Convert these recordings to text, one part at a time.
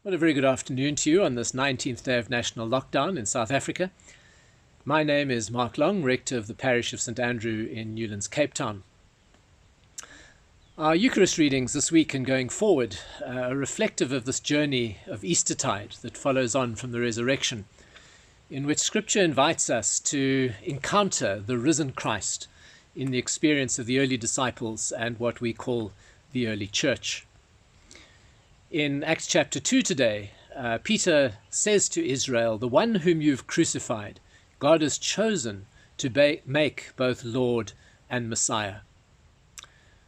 Well, a very good afternoon to you on this 19th day of national lockdown in South Africa. My name is Mark Long, rector of the parish of St Andrew in Newlands, Cape Town. Our Eucharist readings this week and going forward are reflective of this journey of Eastertide that follows on from the resurrection, in which Scripture invites us to encounter the risen Christ in the experience of the early disciples and what we call the early church. In Acts chapter 2 today, Peter says to Israel, "The one whom you've crucified, God has chosen to make both Lord and Messiah."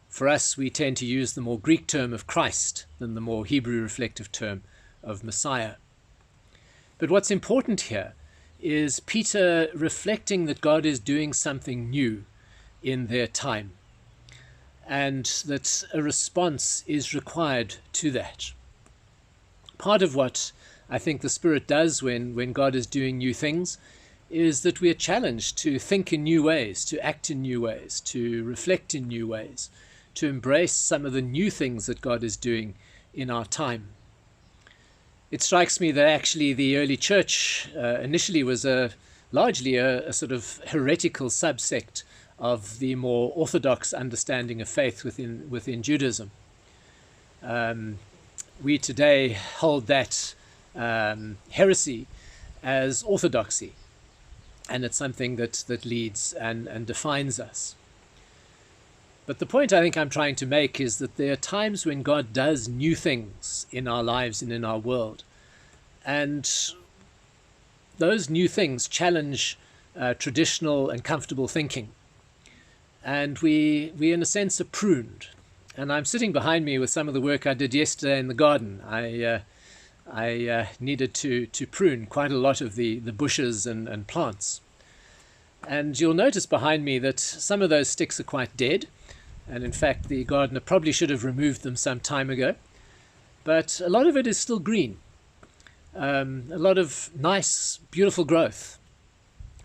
For us, we tend to use the more Greek term of Christ than the more Hebrew reflective term of Messiah. But what's important here is Peter reflecting that God is doing something new in their time, and that a response is required to that. Part of what I think the Spirit does when God is doing new things is that we are challenged to think in new ways, to act in new ways, to reflect in new ways, to embrace some of the new things that God is doing in our time. It strikes me that actually the early church initially was largely a sort of heretical subsect of the more orthodox understanding of faith within Judaism. We today hold that heresy as orthodoxy, and it's something that leads and defines us. But the point I think I'm trying to make is that there are times when God does new things in our lives and in our world, and those new things challenge traditional and comfortable thinking. And we in a sense are pruned. And I'm sitting behind me with some of the work I did yesterday in the garden. I needed to prune quite a lot of the bushes and plants. And you'll notice behind me that some of those sticks are quite dead. And in fact, the gardener probably should have removed them some time ago. But a lot of it is still green. A lot of nice, beautiful growth.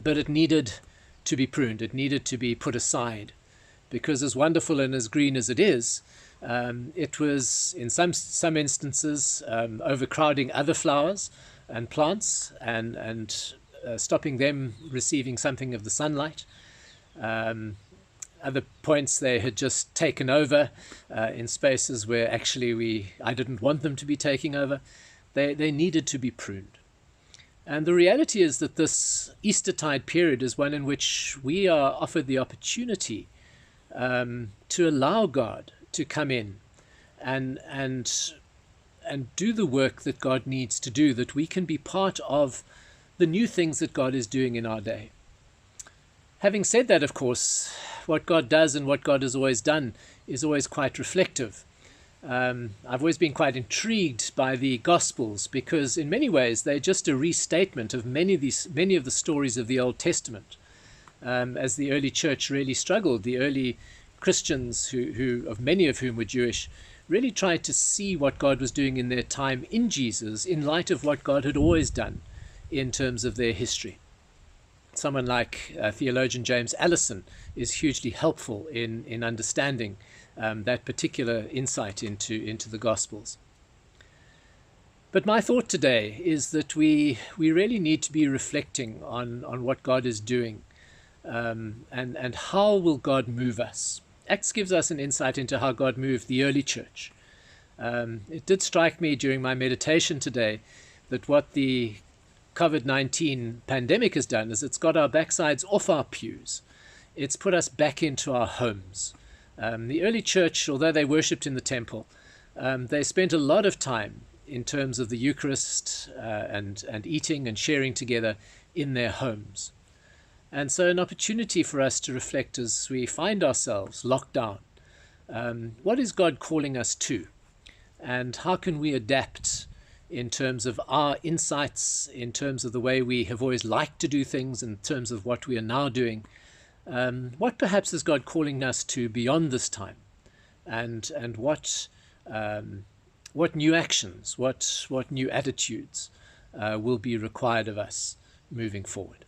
But it needed to be pruned. It needed to be put aside, because as wonderful and as green as it is, it was in some instances overcrowding other flowers and plants and stopping them receiving something of the sunlight. Other points they had just taken over in spaces where actually I didn't want them to be taking over. They needed to be pruned. And the reality is that this Eastertide period is one in which we are offered the opportunity to allow God to come in and do the work that God needs to do, that we can be part of the new things that God is doing in our day. Having said that, of course, what God does and what God has always done is always quite reflective. I've always been quite intrigued by the Gospels, because in many ways they're just a restatement of many of the stories of the Old Testament. As the early church really struggled, the early Christians, many of whom were Jewish, really tried to see what God was doing in their time in Jesus in light of what God had always done in terms of their history. Someone like theologian James Allison is hugely helpful in understanding that particular insight into the Gospels. But my thought today is that we really need to be reflecting on what God is doing, and how will God move us. Acts gives us an insight into how God moved the early church. It did strike me during my meditation today that what the COVID-19 pandemic has done is it's got our backsides off our pews. It's put us back into our homes. The early church, although they worshipped in the temple, they spent a lot of time in terms of the Eucharist and eating and sharing together in their homes. And so an opportunity for us to reflect as we find ourselves locked down. What is God calling us to? And how can we adapt in terms of our insights, in terms of the way we have always liked to do things, in terms of what we are now doing? What perhaps is God calling us to beyond this time? And what new actions, what new attitudes will be required of us moving forward?